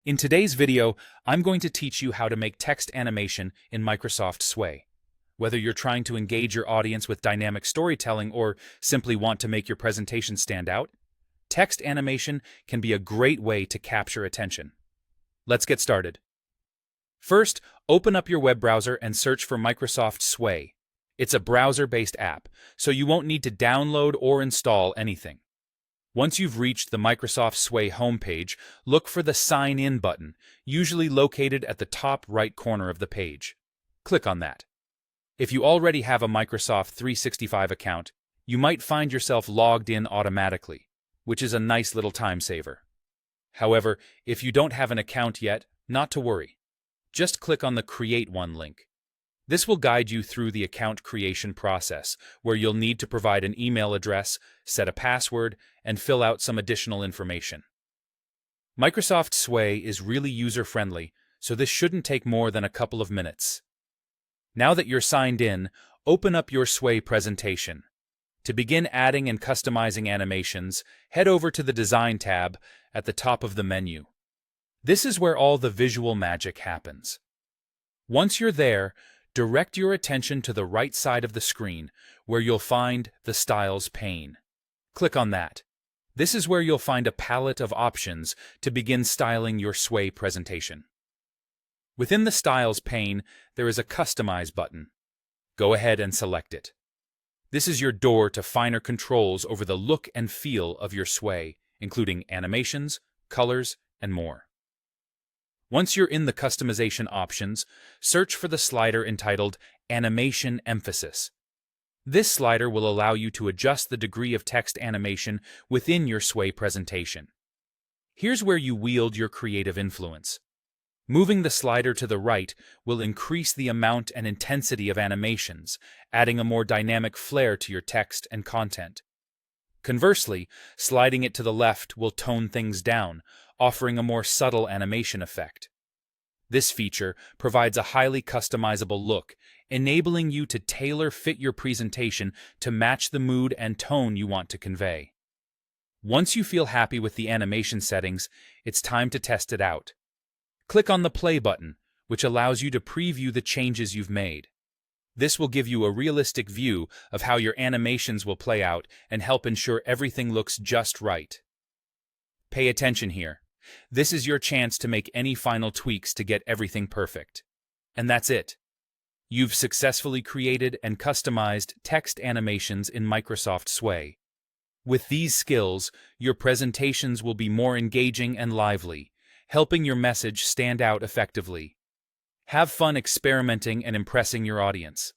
In today's video, I'm going to teach you how to make text animation in Microsoft Sway. Whether you're trying to engage your audience with dynamic storytelling or simply want to make your presentation stand out, text animation can be a great way to capture attention. Let's get started. First, open up your web browser and search for Microsoft Sway. It's a browser-based app, so you won't need to download or install anything. Once you've reached the Microsoft Sway homepage, look for the Sign In button, usually located at the top right corner of the page. Click on that. If you already have a Microsoft 365 account, you might find yourself logged in automatically, which is a nice little time saver. However, if you don't have an account yet, not to worry. Just click on the Create One link. This will guide you through the account creation process, where you'll need to provide an email address, set a password, and fill out some additional information. Microsoft Sway is really user-friendly, so this shouldn't take more than a couple of minutes. Now that you're signed in, open up your Sway presentation. To begin adding and customizing animations, head over to the Design tab at the top of the menu. This is where all the visual magic happens. Once you're there, direct your attention to the right side of the screen, where you'll find the Styles pane. Click on that. This is where you'll find a palette of options to begin styling your Sway presentation. Within the Styles pane, there is a Customize button. Go ahead and select it. This is your door to finer controls over the look and feel of your Sway, including animations, colors, and more. Once you're in the customization options, search for the slider entitled Animation Emphasis. This slider will allow you to adjust the degree of text animation within your Sway presentation. Here's where you wield your creative influence. Moving the slider to the right will increase the amount and intensity of animations, adding a more dynamic flair to your text and content. Conversely, sliding it to the left will tone things down, offering a more subtle animation effect. This feature provides a highly customizable look, enabling you to tailor-fit your presentation to match the mood and tone you want to convey. Once you feel happy with the animation settings, it's time to test it out. Click on the Play button, which allows you to preview the changes you've made. This will give you a realistic view of how your animations will play out and help ensure everything looks just right. Pay attention here. This is your chance to make any final tweaks to get everything perfect. And that's it. You've successfully created and customized text animations in Microsoft Sway. With these skills, your presentations will be more engaging and lively, helping your message stand out effectively. Have fun experimenting and impressing your audience.